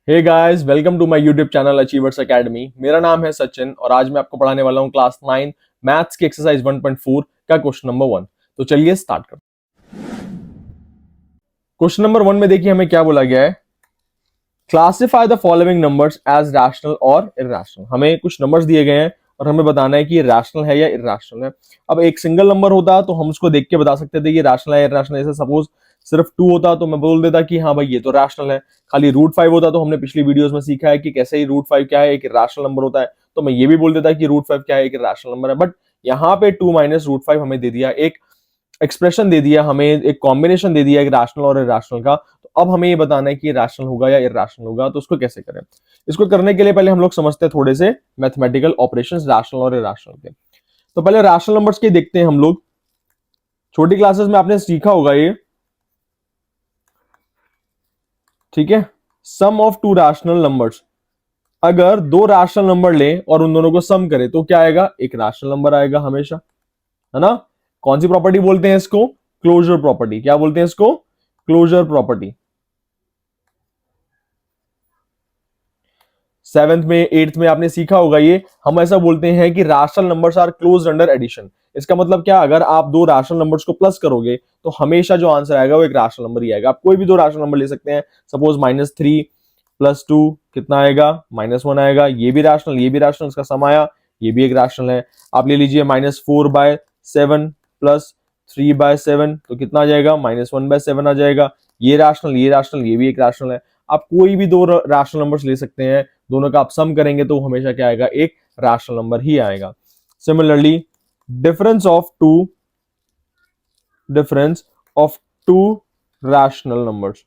Hey guys, welcome to my YouTube channel Achievers Academy. मेरा नाम है सचिन और आज मैं आपको पढ़ाने वाला हूं क्लास 9 मैथ्स की एक्सरसाइज 1.4 का क्वेश्चन नंबर 1। तो चलिए स्टार्ट करते हैं। क्वेश्चन नंबर 1 में देखिए हमें क्या बोला गया है। Classify the following numbers as rational और इरैशनल। हमें कुछ नंबर्स दिए गए हैं और हमें बताना है कि ये रैशनल है या इरैशनल है। अब एक सिंगल नंबर होता तो हम उसको देख के बता सकते थे कि रैशनल है या इरैशनल। जैसे सपोज सिर्फ 2 होता तो मैं बोल देता कि हाँ भाई ये तो रैशनल है। खाली √5 होता तो हमने पिछली वीडियोस में सीखा है कि कैसे ही √5 क्या है, एक रैशनल नंबर होता है, तो मैं ये भी बोल देता कि √5 क्या है, एक रैशनल नंबर है। बट यहाँ पे 2 माइनस √5 हमें दे दिया, एक एक्सप्रेशन दे दिया, हमें एक कॉम्बिनेशन दे दिया एक रैशनल और इरैशनल का। तो अब हमें ये बताना है कि रैशनल होगा या इरैशनल होगा। तो उसको कैसे करें? इसको करने के लिए पहले हम लोग समझते हैं थोड़े से मैथमेटिकल ऑपरेशंस रैशनल और इरैशनल के। तो पहले रैशनल नंबर्स के देखते हैं हम लोग। छोटी क्लासेस में आपने सीखा होगा ये, ठीक है। सम ऑफ टू रैशनल नंबर्स, अगर दो रैशनल नंबर लें और उन दोनों को सम करें तो क्या आएगा? एक रैशनल नंबर आएगा हमेशा, है ना। कौन सी प्रॉपर्टी बोलते हैं इसको? Closure property. क्या बोलते हैं इसको? Closure property. 7th में 8th में आपने सीखा होगा ये। हम ऐसा बोलते हैं कि rational numbers are closed under addition. इसका मतलब क्या? अगर आप दो रैशनल नंबर्स को प्लस करोगे तो हमेशा जो आंसर आएगा वो एक रैशनल नंबर ही आएगा। आप कोई भी दो रैशनल नंबर ले सकते हैं। सपोज -3 + 2 कितना आएगा? -1 आएगा। ये भी रैशनल, ये भी रैशनल, इसका सम आया, ये भी एक रैशनल है। आप ले लीजिए -4/7 + 3/7 तो कितना आ जाएगा? -1/7 आ जाएगा। ये रैशनल, ये रैशनल, ये भी एक रैशनल है। आप कोई भी दो रैशनल नंबर्स ले सकते हैं, दोनों का आप सम करेंगे तो हमेशा क्या आएगा? एक रैशनल नंबर ही आएगा। Similarly difference of to rational numbers,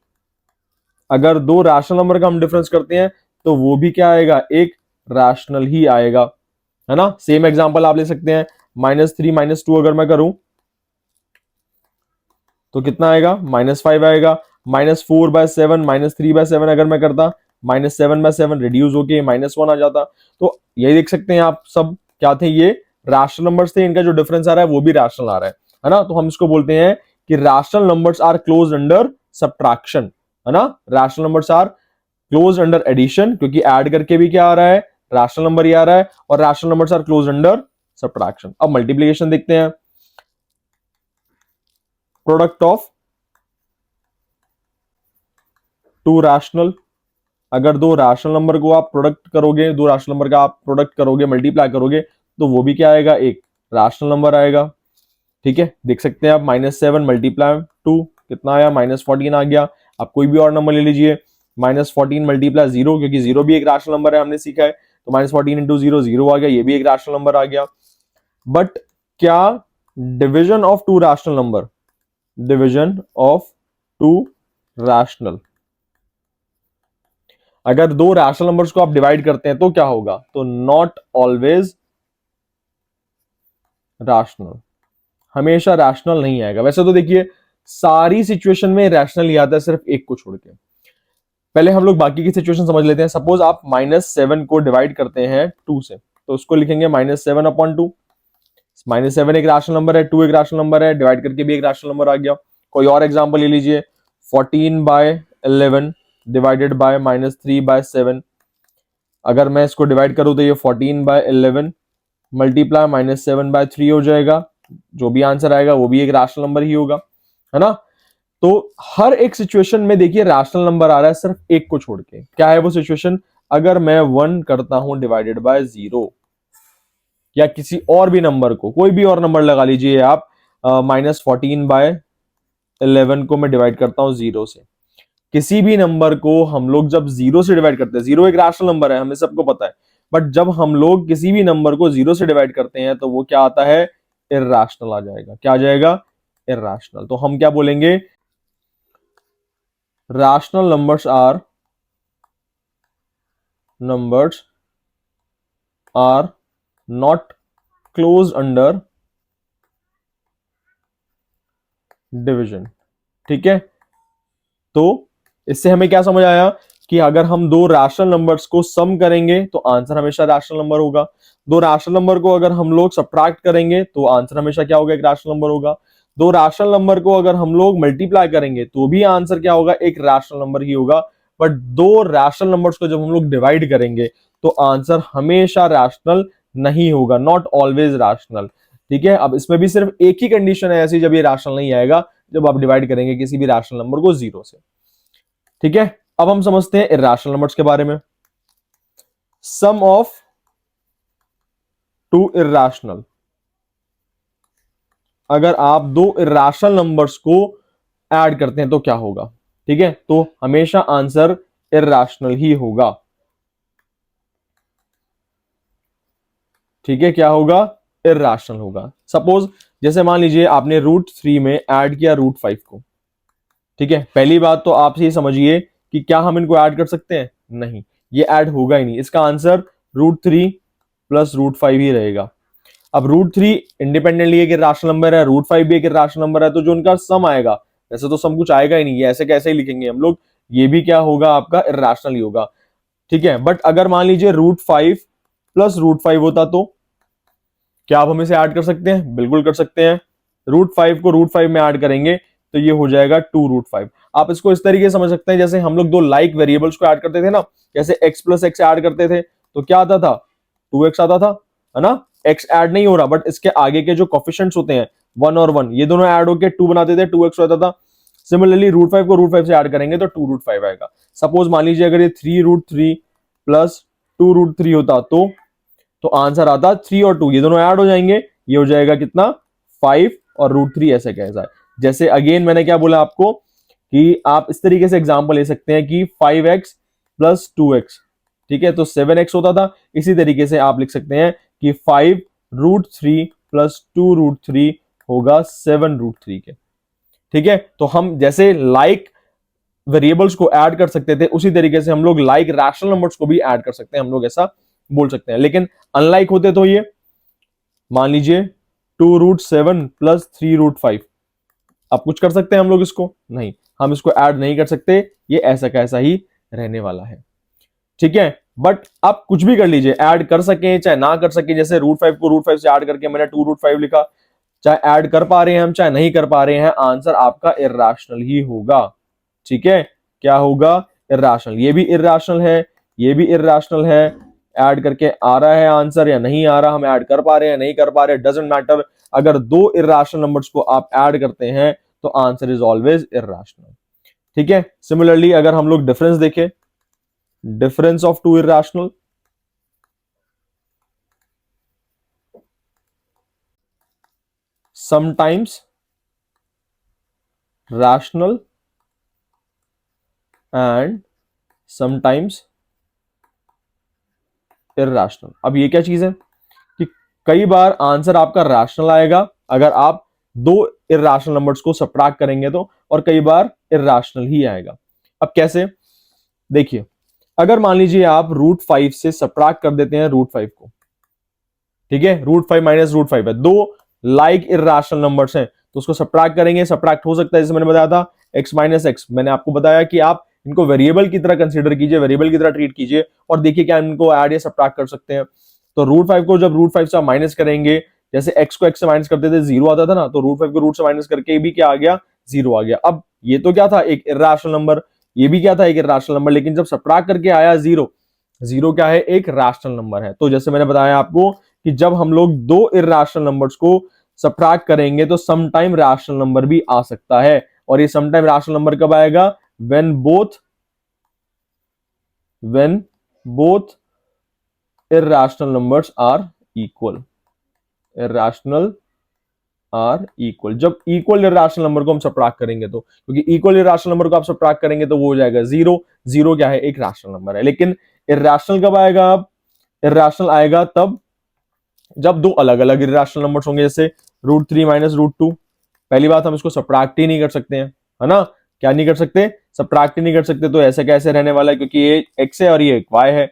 अगर दो रैशनल नंबर का हम डिफरेंस करते हैं तो वो भी क्या आएगा? एक रैशनल ही आएगा, है ना। सेम एग्जांपल आप ले सकते हैं। -3 - 2 अगर मैं करूं तो कितना आएगा? -5 आएगा। -4/7 -3/7 अगर मैं करता, -7/7 रिड्यूस होके -1 आ जाता। तो ये देख सकते हैं आप सब क्या थे? ये रैशनल नंबर्स थे, इनका जो डिफरेंस आ रहा है वो भी रैशनल आ रहा है ना। तो हम इसको बोलते हैं कि rational numbers are close under subtraction, है ना। Rational numbers are close under addition, क्योंकि ऐड करके भी क्या आ रहा है? रैशनल नंबर ही आ रहा है। और rational numbers are close under subtraction. अब मल्टीप्लिकेशन देखते हैं। प्रोडक्ट ऑफ टू रैशनल, अगर दो रैशनल नंबर को आप प्रोडक्ट करोगे, दो रैशनल नंबर का आप प्रोडक्ट करोगे, मल्टीप्लाई करोगे, तो वो भी क्या आएगा? एक रैशनल नंबर आएगा, ठीक है। देख सकते हैं आप -7 × 2 कितना आया? -14 आ गया। आप कोई भी और नंबर ले लीजिए। -14 × 0, क्योंकि 0 भी एक रैशनल नंबर है, हमने सीखा है। तो -14 × 0 0 आ गया, ये भी एक रैशनल नंबर आ गया। बट क्या division of to rational number, division of to rational, अगर दो रैशनल नंबर्स को आप डिवाइड करते हैं तो क्या होगा? तो नॉट ऑलवेज रैशनल, हमेशा रैशनल नहीं आएगा। वैसे तो देखिए सारी सिचुएशन में रैशनल ही आता है, सिर्फ एक को छोड़ के। पहले हम लोग बाकी की सिचुएशन समझ लेते हैं। सपोज आप -7 को डिवाइड करते हैं 2 से, तो उसको लिखेंगे -7/2। -7 एक रैशनल नंबर है, 2 एक रैशनल नंबर है, डिवाइड करके भी एक रैशनल नंबर आ गया। कोई और एग्जांपल ले लीजिए। 14/11 डिवाइडेड बाय -3/7, अगर मैं इसको डिवाइड करूं तो ये 14/11 मल्टीप्लाई -7/3 हो जाएगा। जो भी आंसर आएगा वो भी एक रैशनल नंबर ही होगा, है ना। तो हर एक सिचुएशन में देखिए रैशनल नंबर आ रहा है, सिर्फ एक को छोड़ के। क्या है वो सिचुएशन? अगर मैं 1 करता हूं डिवाइडेड बाय 0, या किसी और भी नंबर को, कोई भी और नंबर लगा लीजिए आप, -14/11 को मैं डिवाइड करता हूं 0 से। किसी भी नंबर को हम लोग जब 0 से डिवाइड करते हैं, 0 एक रैशनल नंबर है, हमें सबको पता है। बट जब हम लोग किसी भी नंबर को 0 से डिवाइड करते हैं तो वो क्या आता है? इरैशनल आ जाएगा। क्या आ जाएगा? इरैशनल। तो हम क्या बोलेंगे? Rational numbers are not closed under division, ठीक है। तो इससे हमें क्या समझ आया कि अगर हम दो रैशनल नंबर्स को सम करेंगे तो आंसर हमेशा रैशनल नंबर होगा। दो रैशनल नंबर को अगर हम लोग सब्ट्रैक्ट करेंगे तो आंसर हमेशा क्या होगा? एक रैशनल नंबर होगा। दो रैशनल नंबर को अगर हम लोग मल्टीप्लाई करेंगे तो भी आंसर क्या होगा? एक रैशनल नंबर ही होगा। बट दो रैशनल नंबर्स को जब हम लोग डिवाइड करेंगे तो आंसर हमेशा रैशनल नहीं होगा, नॉट ऑलवेज रैशनल। ठीक है, अब इसमें भी सिर्फ एक ही कंडीशन है ऐसी, जब ये रैशनल नहीं आएगा, जब आप डिवाइड करेंगे किसी भी रैशनल नंबर को 0 से। ठीक है, अब हम समझते हैं इर्रेशनल नंबर्स के बारे में। सम ऑफ टू इर्रेशनल, अगर आप दो इर्रेशनल नंबर्स को ऐड करते हैं तो क्या होगा? ठीक है, तो हमेशा आंसर इर्रेशनल ही होगा। ठीक है, क्या होगा? इर्रेशनल होगा। सपोज जैसे मान लीजिए आपने √3 में ऐड किया √5 को। ठीक है, पहली बात तो आप ये समझिए कि क्या हम इनको ऐड कर सकते हैं? नहीं, ये ऐड होगा ही नहीं। इसका आंसर √3 प्लस √5 ही रहेगा। अब √3 इंडिपेंडेंटली एक इर्रेशनल नंबर है, √5 भी एक इर्रेशनल नंबर है, तो जो उनका सम आएगा, वैसे तो सम कुछ आएगा ही नहीं, ये ऐसे कैसे ही लिखेंगे हम लोग, ये भी क्या होगा? आपका इर्रेशनल ही होगा। ठीक है, बट अगर मान लीजिए √5 प्लस √5 होता तो क्या आप हम इसे ऐड कर सकते हैं? बिल्कुल कर सकते हैं। √5 को √5 में ऐड करेंगे तो ये हो जाएगा 2√5। आप इसको इस तरीके से समझ सकते हैं, जैसे हम लोग दो लाइक वेरिएबल्स को ऐड करते थे ना, जैसे x प्लस एक्स ऐड करते थे तो क्या आता था? 2x आता था, है ना? x ऐड नहीं हो रहा, बट इसके आगे के जो कोफिशिएंट्स होते हैं 1 और 1, ये दोनों ऐड होकर 2 बनाते थे, 2x होता था। सिमिलरली √5 को √5 से ऐड करेंगे तो 2√5 आएगा। सपोज मान लीजिए अगर ये 3√3 प्लस 2√3 होता तो आंसर आता 3 और 2, ये दोनों ऐड हो जाएंगे, ये हो जाएगा कितना? 5 और √3 ऐसे कैसा है। जैसे अगेन मैंने क्या बोला आपको कि आप इस तरीके से एग्जांपल ले सकते हैं कि 5x प्लस 2x, ठीक है, तो 7x होता था। इसी तरीके से आप लिख सकते हैं कि 5√3 प्लस 2√3 होगा 7√3 के। ठीक है, तो हम जैसे लाइक वेरिएबल्स को ऐड कर सकते थे, उसी तरीके से हम लोग लाइक रैशनल नंबर्स को भी ऐड कर सकते हैं, हम लोग ऐसा बोल सकते हैं। लेकिन अनलाइक होते तो ये मान लीजिए 2√7 प्लस 3√5, अब कुछ कर सकते हैं हम लोग इसको? नहीं, हम इसको ऐड नहीं कर सकते, ये ऐसा कैसा ही रहने वाला है। ठीक है, बट आप कुछ भी कर लीजिए, ऐड कर सके चाहे ना कर सके, जैसे √5 को √5 से ऐड करके मैंने 2√5 लिखा, चाहे ऐड कर पा रहे हैं हम चाहे नहीं कर पा रहे हैं, आंसर आपका इर्रेशनल ही होगा। ठीक है, क्या होगा? इर्रेशनल। ये भी इर्रेशनल है, ये भी इर्रेशनल है। ऐड करके आ रहा है आंसर या नहीं आ रहा, हम ऐड कर पा रहे हैं नहीं कर पा रहे, डजंट मैटर। अगर दो इर्रेशनल नंबर्स को आप ऐड करते हैं तो आंसर इज ऑलवेज इर्रेशनल। ठीक है, सिमिलरली अगर हम लोग डिफरेंस देखें, difference of two irrational, sometimes rational and sometimes irrational. अब ये क्या चीज है कि कई बार आंसर आपका रैशनल आएगा अगर आप दो इर्रेशनल नंबर्स को सबट्रैक्ट करेंगे तो, और कई बार इर्रेशनल ही आएगा। अब कैसे? देखिए, अगर मान लीजिए आप √5 से सबट्रैक्ट कर देते हैं √5 को, ठीक है, √5 माइनस √5 है, दो लाइक इर्रेशनल नंबर्स हैं तो उसको सबट्रैक्ट करेंगे, सबट्रैक्ट हो सकता है, जैसे मैंने बताया था x माइनस एक्स। मैंने आपको बताया कि आप इनको वेरिएबल की तरह कंसीडर कीजिए, वेरिएबल की तरह ट्रीट कीजिए और देखिए क्या इनको ऐड या सबट्रैक्ट कर सकते हैं। तो √5 को जब √5 से माइनस करेंगे, जैसे x को x से माइनस करते थे 0 आता था ना, तो √5 को रूट से माइनस करके भी क्या आ गया? 0 आ गया। अब ये तो क्या था? एक इर्रेशनल नंबर, ये भी क्या था? एक इर्रेशनल नंबर, लेकिन जब सबट्रैक्ट करके आया 0, 0 क्या है? एक रैशनल नंबर है। तो जैसे मैंने बताया आपको कि जब हम लोग दो इर्रेशनल नंबर्स को सबट्रैक्ट करेंगे तो समटाइम रैशनल नंबर भी आ सकता है, और ये समटाइम रैशनल नंबर कब आएगा? when both irrational numbers are equal, irrational are equal। जब इक्वल इर्रेशनल नंबर को हम सबट्रैक्ट करेंगे तो, क्योंकि इक्वल इर्रेशनल नंबर को आप सबट्रैक्ट करेंगे तो वो हो जाएगा 0। 0 क्या है? एक रैशनल नंबर है। लेकिन इर्रेशनल कब आएगा? अब इर्रेशनल आएगा तब जब दो अलग अलग इर्रेशनल नंबर्स होंगे, जैसे √3 माइनस √2। पहली बात, हम इसको सबट्रैक्ट ही नहीं कर सकते हैं, है ना? क्या नहीं कर सकते? सबट्रैक्ट ही नहीं कर सकते। तो ऐसे कैसे रहने वाला है? क्योंकि ये x है और ये y है,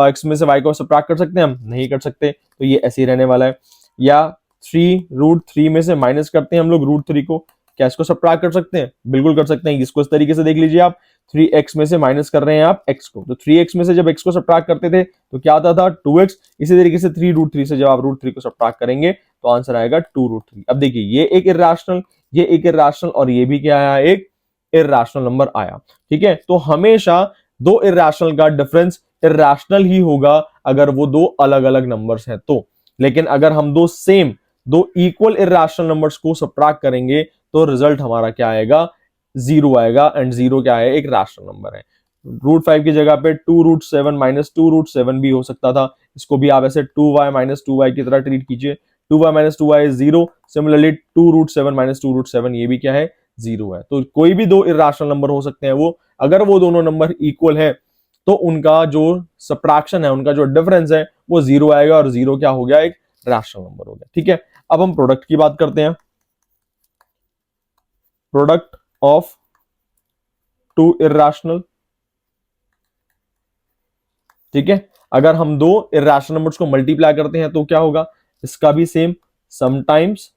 x में से y को सबट्रैक्ट कर सकते हैं? हम नहीं कर सकते, तो ये ऐसे ही रहने वाला है। या 3√3 में से माइनस करते हैं हम लोग √3 को, क्या इसको सबट्रैक्ट कर सकते हैं? बिल्कुल कर सकते हैं। इसको इस तरीके से देख लीजिए आप, 3x में से माइनस कर रहे हैं आप x को, तो 3x में से जब x को सबट्रैक्ट करते थे तो क्या आता था? 2x। इसी तरीके से 3√3 से जब आप √3 को सबट्रैक्ट करेंगे तो आंसर आएगा 2√3। अब देखिए, ये एक इर्रेशनल, ये एक इर्रेशनल, और ये भी क्या है? एक इर्रेशनल नंबर आया। ठीक है, तो हमेशा दो इर्रेशनल का डिफरेंस इर्रेशनल ही होगा अगर वो दो अलग अलग नंबर्स हैं तो। लेकिन अगर हम दो इक्वल इर्रेशनल नंबर्स को सबट्रैक्ट करेंगे तो रिजल्ट हमारा क्या आएगा, जीरो आएगा। एंड जीरो क्या है, एक रैशनल नंबर है। √5 की जगह पे 2√7 माइनस 2√7 भी हो सकता था। इसको भी आप ऐसे 2y माइनस 2y की तरह ट्रीट कीजिए। 2y minus 2y zero. Similarly 2√7 minus 2√7 ये भी क्या है, जीरो है। तो कोई भी दो इर्रेशनल नंबर हो सकते हैं वो, अगर वो दोनों नंबर इक्वल है तो उनका जो सब्ट्रैक्शन है, उनका जो डिफरेंस है वो जीरो आएगा, और जीरो क्या हो गया, एक रैशनल नंबर हो गया। ठीक है, अब हम प्रोडक्ट की बात करते हैं। Product of two irrational. ठीक है, अगर हम दो इर्रेशनल नंबर्स को मल्टीप्लाई करते हैं तो क्या होगा, इसका भी same, sometimes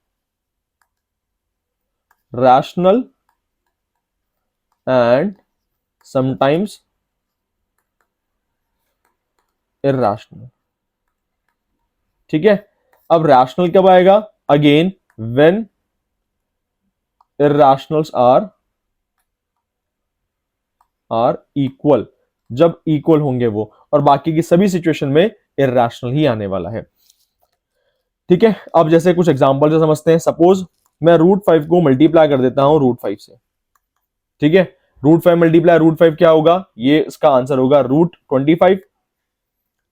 rational and sometimes irrational. ठीक है, अब रैशनल कब आएगा, अगेन व्हेन इर्रेशनल्स आर इक्वल, जब इक्वल होंगे वो, और बाकी की सभी सिचुएशन में इर्रेशनल ही आने वाला है। ठीक है, अब जैसे कुछ एग्जांपल से समझते हैं। सपोज मैं √5 को मल्टीप्लाई कर देता हूं √5 से। ठीक है, √5 मल्टीप्लाई √5 क्या होगा, ये इसका आंसर होगा √25।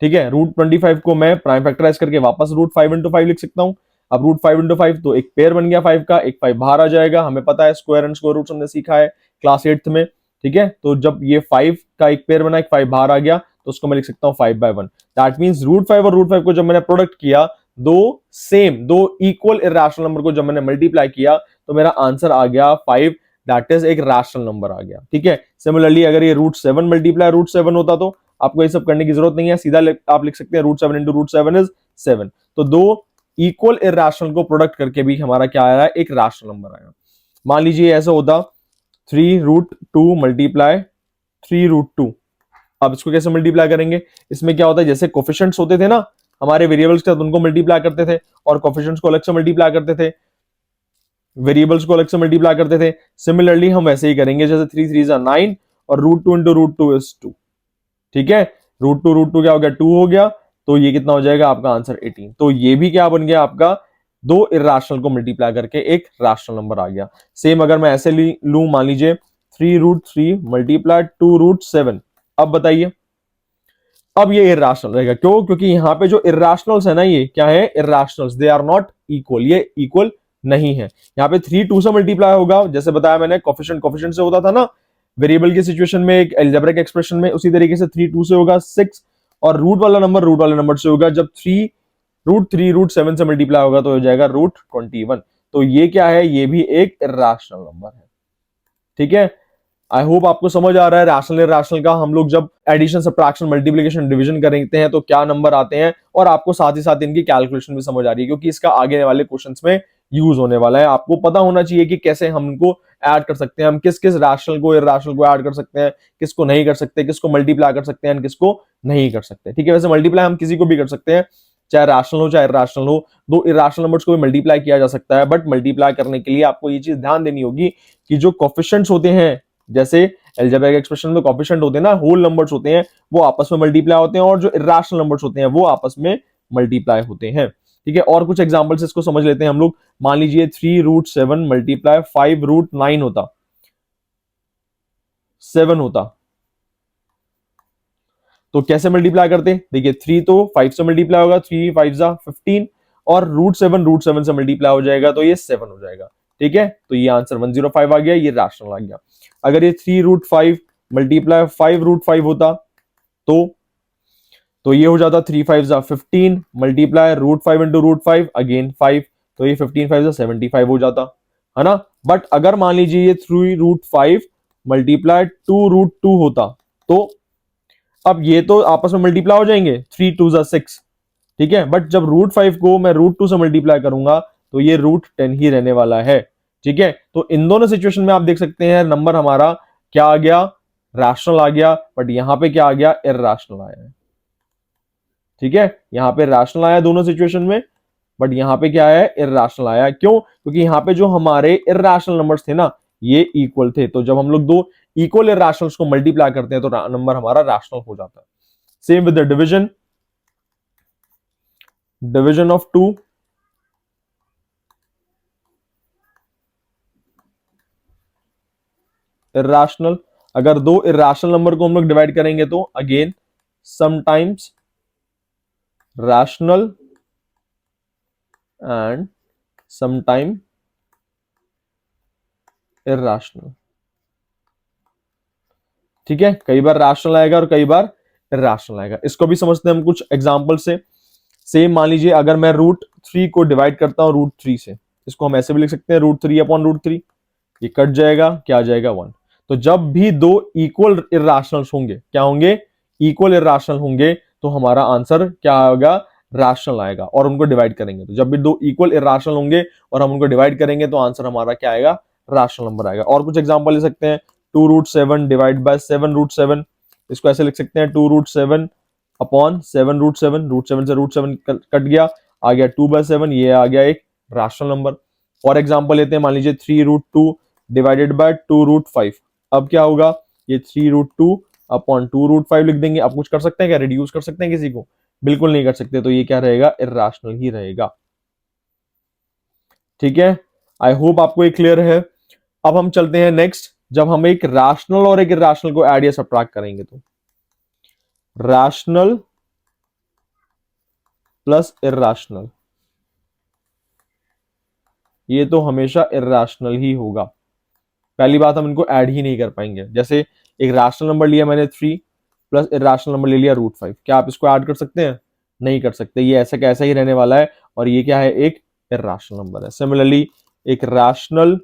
ठीक है, √25 को मैं प्राइम फैक्टराइज करके वापस √5 इंटू 5 लिख सकता हूं। अब √5 इंटू 5 तो एक पेयर बन गया 5 का, एक 5 बाहर आ जाएगा। हमें पता है स्क्वायर एंड स्क्वायर रूट्स हमने सीखा है क्लास 8th में। ठीक है, तो जब ये 5 का एक पेयर बना, एक 5 बाहर आ गया, तो उसको मैं लिख सकता हूं 5/1। दैट मींस √5 और √5 को जब मैंने प्रोडक्ट किया, दो इक्वल इर्रेशनल नंबर को जब मैंने मल्टीप्लाई किया, तो मेरा आंसर आ गया 5। दैट इज एक रैशनल नंबर आ गया। ठीक है, सिमिलरली अगर ये √7 मल्टीप्लाई √7 होता तो आपको ये सब करने की जरूरत नहीं है, सीधा आप लिख सकते हैं √7 इंटू √7 इज 7। तो दो इक्वल इर्रेशनल को प्रोडक्ट करके भी हमारा क्या आया, एक रैशनल नंबर आया। मान लीजिए ऐसा होता 3√2 मल्टीप्लाई 3√2। अब इसको कैसे मल्टीप्लाई करेंगे, इसमें क्या होता है, जैसे कोफिशिएंट्स होते थे ना हमारे वेरिएबल्स के साथ, उनको मल्टीप्लाई करते थे, और कोफिशिएंट्स को अलग से मल्टीप्लाई करते थे, वेरिएबल्स को अलग से मल्टीप्लाई करते थे। सिमिलरली हम वैसे ही करेंगे, जैसे 3 3 9 और √2 इंटू √2 इज 2। ठीक है, √2 क्या हो गया, 2 हो गया, तो ये कितना हो जाएगा आपका आंसर 18। तो ये भी क्या बन गया आपका, दो इर्रेशनल को मल्टीप्लाई करके एक रैशनल नंबर आ गया। सेम अगर मैं ऐसे लूं, मान लीजिए 3√3 मल्टीप्लाई 2√7। अब बताइए, अब ये इर्रेशनल रहेगा, क्यों, क्योंकि यहां पे जो इर्रेशनल्स है ना, ये क्या है, इर्रेशनल्स, दे आर नॉट इक्वल, ये इक्वल नहीं है। यहाँ पे 3 2 से मल्टीप्लाई होगा, जैसे बताया मैंने, कोफिशिएंट से होता था ना वेरिएबल की सिचुएशन में, एक अलजेब्रिक एक्सप्रेशन में, उसी तरीके से 3 2 से होगा 6, और रूट वाला नंबर से होगा। जब 3 √7 से मल्टीप्लाई होगा तो हो जाएगा √21। तो ये क्या है, ये भी एक इर्रेशनल नंबर है। ठीक है, आई होप आपको समझ आ रहा है रैशनल इर्रेशनल का हम लोग जब एडिशन सब्ट्रैक्शन मल्टीप्लिकेशन डिवीजन करते हैं तो क्या नंबर आते हैं, और आपको साथ ही साथ इनकी कैलकुलेशन भी समझ आ रही है, क्योंकि इसका आगे वाले क्वेश्चंस में यूज होने वाला है। आपको पता होना चाहिए कि कैसे हम इनको ऐड कर सकते हैं, हम किस किस रैशनल को इर्रेशनल को ऐड कर सकते हैं, किसको नहीं कर सकते, किसको मल्टीप्लाई कर सकते हैं, किसको नहीं कर सकते। ठीक है, वैसे मल्टीप्लाई हम किसी को भी कर सकते हैं, चाहे रैशनल हो चाहे इर्रेशनल हो। दो इर्रेशनल नंबर्स को भी मल्टीप्लाई किया जा सकता है, बट मल्टीप्लाई करने के लिए आपको ये चीज ध्यान देनी होगी कि जो कोफिशिएंट्स होते हैं, जैसे अलजेब्रिक एक्सप्रेशन में कोफिशिएंट होते हैं ना, होल नंबर्स होते हैं, वो आपस में मल्टीप्लाई होते हैं, और जो इर्रेशनल नंबर्स होते हैं वो आपस में मल्टीप्लाई होते हैं। ठीक है, और कुछ एग्जांपल्स इसको समझ लेते हैं हम लोग। मान लीजिए 3√7 मल्टीप्लाई 5√9 होता, 7 होता, तो कैसे मल्टीप्लाई करते, देखिए 3 तो 5 से मल्टीप्लाई होगा, 3 5 15, और √7 से मल्टीप्लाई हो जाएगा तो ये 7 हो जाएगा। ठीक है, तो ये आंसर 105 आ गया, ये रैशनल आ गया। अगर ये 3√5 मल्टीप्लाई 5√5 होता तो ये हो जाता 3 5 15 मल्टीप्लाई √5 इंटू √5 अगेन 5, तो ये 15 5 75 हो जाता है ना। बट अगर मान लीजिए ये 3√5 मल्टीप्लाई 2√2 होता, तो अब ये तो आपस में मल्टीप्लाई हो जाएंगे, 3 2 6। ठीक है, बट जब √5 को मैं √2 से मल्टीप्लाई करूंगा तो ये √10 ही रहने वाला है। ठीक है, तो इन दोनों सिचुएशन में आप देख सकते हैं नंबर हमारा क्या आ गया, रैशनल आ गया, बट यहां पे क्या आ गया, इर्रेशनल आया है। ठीक है, यहां पे रैशनल आया दोनों सिचुएशन में, बट यहां पे क्या है, इर्रेशनल आया। क्यों, क्योंकि यहां पे जो हमारे इर्रेशनल नंबर्स थे ना, ये इक्वल थे। तो जब हम लोग दो इक्वल इरैशनल्स को मल्टीप्लाई करते हैं तो नंबर हमारा रैशनल हो जाता है। Same with the division of two irrational. अगर दो इरैशनल नंबर को हम लोग डिवाइड करेंगे तो again sometimes rational and sometime irrational. ठीक है, कई बार रैशनल आएगा और कई बार इरैशनल आएगा। इसको भी समझते हैं हम कुछ एग्जांपल से। सेम मान लीजिए अगर मैं √3 को डिवाइड करता हूं √3 से, इसको हम ऐसे भी लिख सकते हैं √3/√3। ये कट जाएगा, क्या आ जाएगा 1। तो जब भी दो इक्वल इरैशनल्स होंगे, क्या होंगे, इक्वल इरैशनल होंगे, तो हमारा आंसर क्या आएगा, रैशनल आएगा। और उनको डिवाइड करेंगे तो जब भी दो इक्वल इरैशनल होंगे और हम उनको डिवाइड करेंगे तो आंसर हमारा क्या आएगा, रैशनल नंबर आएगा। और कुछ एग्जांपल ले सकते हैं, 2√7 डिवाइड बाय 7√7। इसको ऐसे लिख सकते हैं 2√7/7√7। √7 से √7 कट गया, आ गया 2/7, ये आ गया एक रैशनल नंबर। और एग्जांपल लेते हैं, मान लीजिए 3√2 डिवाइडेड बाय 2√5। अब क्या होगा, ये 3√2/2√5 लिख देंगे। आप कुछ कर सकते हैं क्या, रिड्यूस कर सकते हैं किसी को, बिल्कुल नहीं कर सकते। तो ये क्या रहेगा, इरैशनल ही रहेगा। ठीक है, आई होप आपको ये क्लियर है। अब हम चलते हैं नेक्स्ट, जब हम एक रैशनल और एक इरैशनल को ऐड या सब्ट्रैक्ट करेंगे तो रैशनल प्लस इरैशनल, ये तो हमेशा इरैशनल ही होगा। पहली बात, हम इनको ऐड ही नहीं कर पाएंगे। जैसे एक रैशनल नंबर लिया मैंने 3 प्लस इरैशनल नंबर ले लिया √5, क्या आप इसको ऐड कर सकते हैं, नहीं कर सकते। ये ऐसा कैसा ही रहने वाला है और ये क्या है, एक इरैशनल नंबर है। सिमिलरली एक रैशनल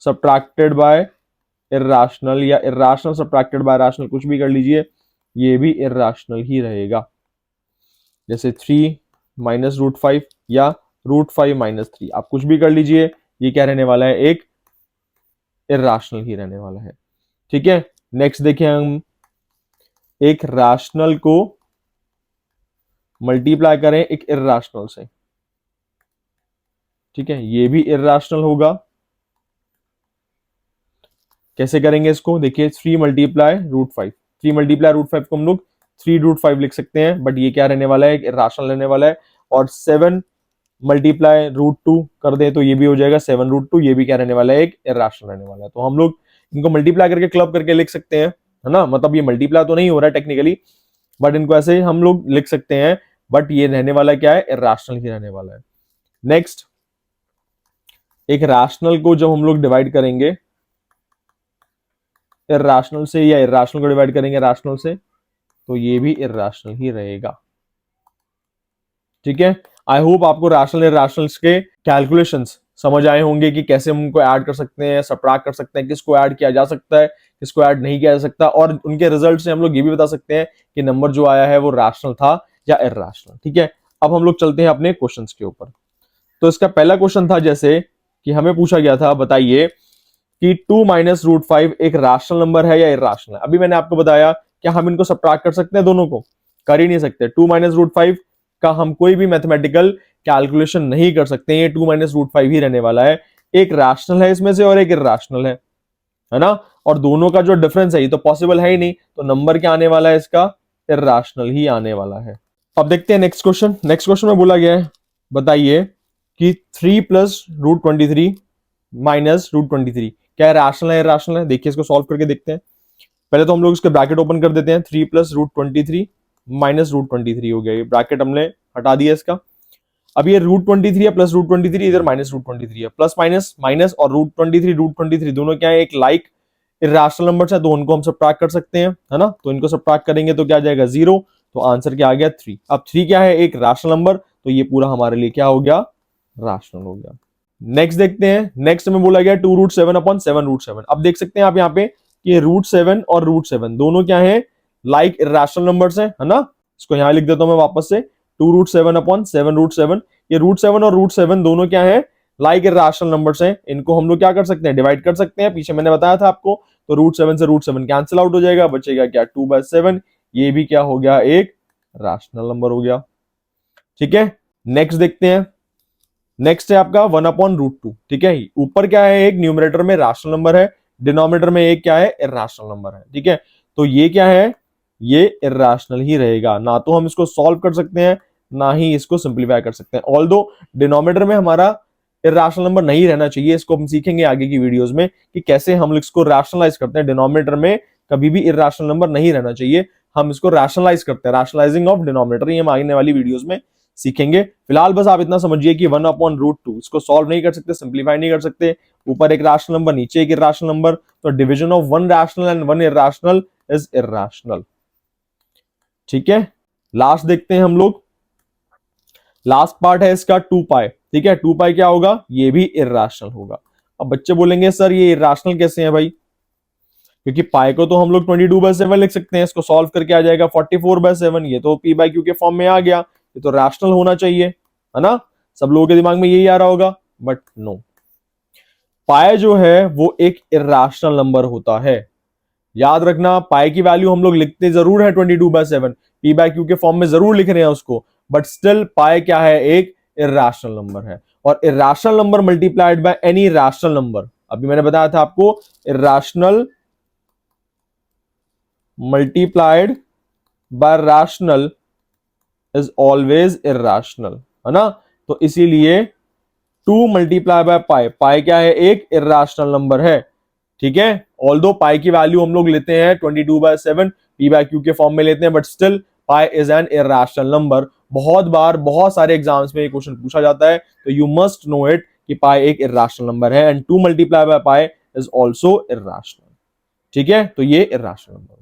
सब्ट्रैक्टेड बाय इरैशनल या इरैशनल सब्ट्रैक्टेड बाय रैशनल, कुछ भी कर लीजिए, ये भी इरैशनल ही रहेगा। जैसे 3 माइनस √5 या √5 माइनस 3, आप कुछ भी कर लीजिए, ये क्या रहने वाला है, एक इरैशनल ही रहने वाला है। ठीक है, नेक्स्ट देखिए, हम एक रैशनल को मल्टीप्लाई करें एक इरैशनल से। ठीक है, ये भी इरैशनल होगा। कैसे करेंगे इसको, देखिए 3 मल्टीप्लाई √5, 3 मल्टीप्लाई √5 को हम लोग 3√5 लिख सकते हैं, बट ये क्या रहने वाला है, एक इरैशनल रहने वाला है। और 7 मल्टीप्लाई √2 कर दे तो ये भी हो जाएगा 7√2, ये भी क्या रहने वाला है, एक इरैशनल रहने वाला है। तो हम लोग इनको मल्टीप्लाई करके क्लब करके लिख सकते हैं, है ना। मतलब ये मल्टीप्लाई तो नहीं हो रहा है टेक्निकली, बट इनको ऐसे हम लोग लिख सकते हैं। बट ये रहने वाला क्या है, इरैशनल ही रहने वाला है। नेक्स्ट, एक रैशनल को जब हम लोग डिवाइड करेंगे इरैशनल से या इरैशनल को डिवाइड करेंगे रैशनल से, तो ये भी इरैशनल ही रहेगा। ठीक है, आई होप आपको रैशनल इरैशनल्स के कैलकुलेशंस समझ आए होंगे कि कैसे हम उनको ऐड कर सकते हैं, सब्ट्रैक्ट कर सकते हैं, किसको ऐड किया जा सकता है, किसको ऐड नहीं किया जा सकता। और उनके रिजल्ट से हम लोग ये भी बता सकते हैं कि नंबर जो आया है वो रैशनल था या इरैशनल। ठीक है, अब हम लोग चलते हैं अपने क्वेश्चंस के ऊपर। तो इसका पहला क्वेश्चन था, जैसे कि हमें पूछा गया था, बताइए कि 2 माइनस √5 एक रैशनल नंबर है या इरैशनल है। अभी मैंने आपको बताया क्या हम इनको सब्ट्रैक्ट कर सकते हैं, दोनों को कर ही नहीं सकते। 2 माइनस √5 का हम कोई भी मैथमेटिकल कैलकुलेशन नहीं कर सकते। ये 2 माइनस √5 ही रहने वाला है। एक रैशनल है इसमें से और एक इरैशनल है ना। और दोनों का जो डिफरेंस है ये तो पॉसिबल है ही नहीं, तो नंबर क्या आने वाला है इसका, इरैशनल ही आने वाला है। अब देखते हैं नेक्स्ट क्वेश्चन। नेक्स्ट क्वेश्चन में बोला गया है, बताइए कि 3 प्लस √23 माइनस √23 क्या रैशनल है, इरैशनल है। देखिए इसको सॉल्व करके देखते हैं। पहले तो हम लोग इसके ब्रैकेट ओपन कर देते हैं। 3 प्लस √23 माइनस √23 हो गया, ये ब्रैकेट हमने हटा दिया इसका। अब ये √23 है प्लस √23, इधर माइनस √23 है, प्लस माइनस माइनस, और √23 दोनों क्या है, एक लाइक इरैशनल नंबर है, तो उनको हम सब्ट्रैक्ट कर सकते हैं, है ना। तो इनको सब्ट्रैक्ट करेंगे तो क्या आ जाएगा, 0। तो आंसर क्या आ गया, 3। अब 3 क्या है, एक रैशनल नंबर, तो ये पूरा हमारे लिए क्या हो गया, रैशनल हो गया। नेक्स्ट देखते हैं। नेक्स्ट में बोला गया 2√7/7√7। अब देख सकते हैं आप यहाँ पे कि √7 और √7 दोनों क्या है, लाइक इरैशनल नंबर्स है ना। इसको यहां लिख देता हूं मैं वापस से, 2√7/7√7। ये √7 और √7 दोनों क्या है, लाइक इरैशनल नंबर्स हैं। इनको हम लोग क्या कर सकते हैं, डिवाइड कर सकते हैं। पीछे मैंने बताया था आपको, तो √7 से √7 कैंसिल आउट हो जाएगा, बचेगा क्या, 2/7। ये भी क्या हो गया, एक रैशनल नंबर हो गया। ठीक है, नेक्स्ट देखते हैं। नेक्स्ट है आपका 1/√2, ठीक है। ऊपर क्या है, एक न्यूमरेटर में रैशनल नंबर है, डिनोमिनेटर में एक क्या है, इर्रेशनल नंबर है, ठीक है। तो ये क्या है, ये इर्रेशनल ही रहेगा, ना तो हम इसको सॉल्व कर सकते हैं ना ही इसको सिंप्लीफाई कर सकते हैं। ऑल्दो डिनोमिनेटर में हमारा इर्रेशनल नंबर नहीं रहना चाहिए, इसको हम सीखेंगे आगे की वीडियोस में कि कैसे हम इसको रैशनलाइज करते हैं। डिनोमिनेटर में कभी भी इर्रेशनल नंबर नहीं रहना चाहिए, हम इसको रैशनलाइज करते हैं, रैशनलाइजिंग ऑफ डिनोमिनेटर, ये हम आने वाली वीडियोस में सीखेंगे। फिलहाल बस आप इतना समझिए कि 1/√2 इसको सॉल्व नहीं कर सकते, सिंप्लीफाई नहीं कर सकते, ऊपर एक रैशनल नंबर नीचे एक इर्रेशनल नंबर, तो division of one rational and one irrational is irrational, ठीक है। लास्ट देखते हैं हम लोग, लास्ट पार्ट है इसका 2π, ठीक है। 2π क्या होगा, ये भी इर्रेशनल होगा। अब बच्चे बोलेंगे सर ये इर्रेशनल कैसे है भाई, क्योंकि पाई को तो हम लोग 22/7 लिख सकते हैं, इसको सॉल्व करके आ जाएगा 44/7, ये तो p/q के फॉर्म में आ गया, ये तो रैशनल होना चाहिए, है ना। सब लोगों के दिमाग में यही आ रहा होगा, बट नो, पाई जो है वो एक इर्रेशनल नंबर होता है। याद रखना, पाई की वैल्यू हम लोग लिखते जरूर है 22/7, p/q के फॉर्म में जरूर लिख रहे हैं उसको, बट स्टिल पाई क्या है, एक इर्रेशनल नंबर है। और irrational number multiplied by any rational number, अभी मैंने बताया था आपको, irrational multiplied by rational is always irrational, है ना। तो इसीलिए 2 मल्टीप्लाई बाय पाई, पाई क्या है, एक इर्रेशनल नंबर है, ठीक है। ऑल्दो पाई की वैल्यू हम लोग लेते हैं 22/7, p/q के फॉर्म में लेते हैं, but still pi is an irrational number. बहुत बार बहुत सारे एग्जाम्स में ये क्वेश्चन पूछा जाता है, तो यू मस्ट नो इट कि पाई एक इर्रेशनल नंबर है and 2 multiply by pi is also irrational, ठीक है। तो ये इर्रेशनल नंबर हुआ।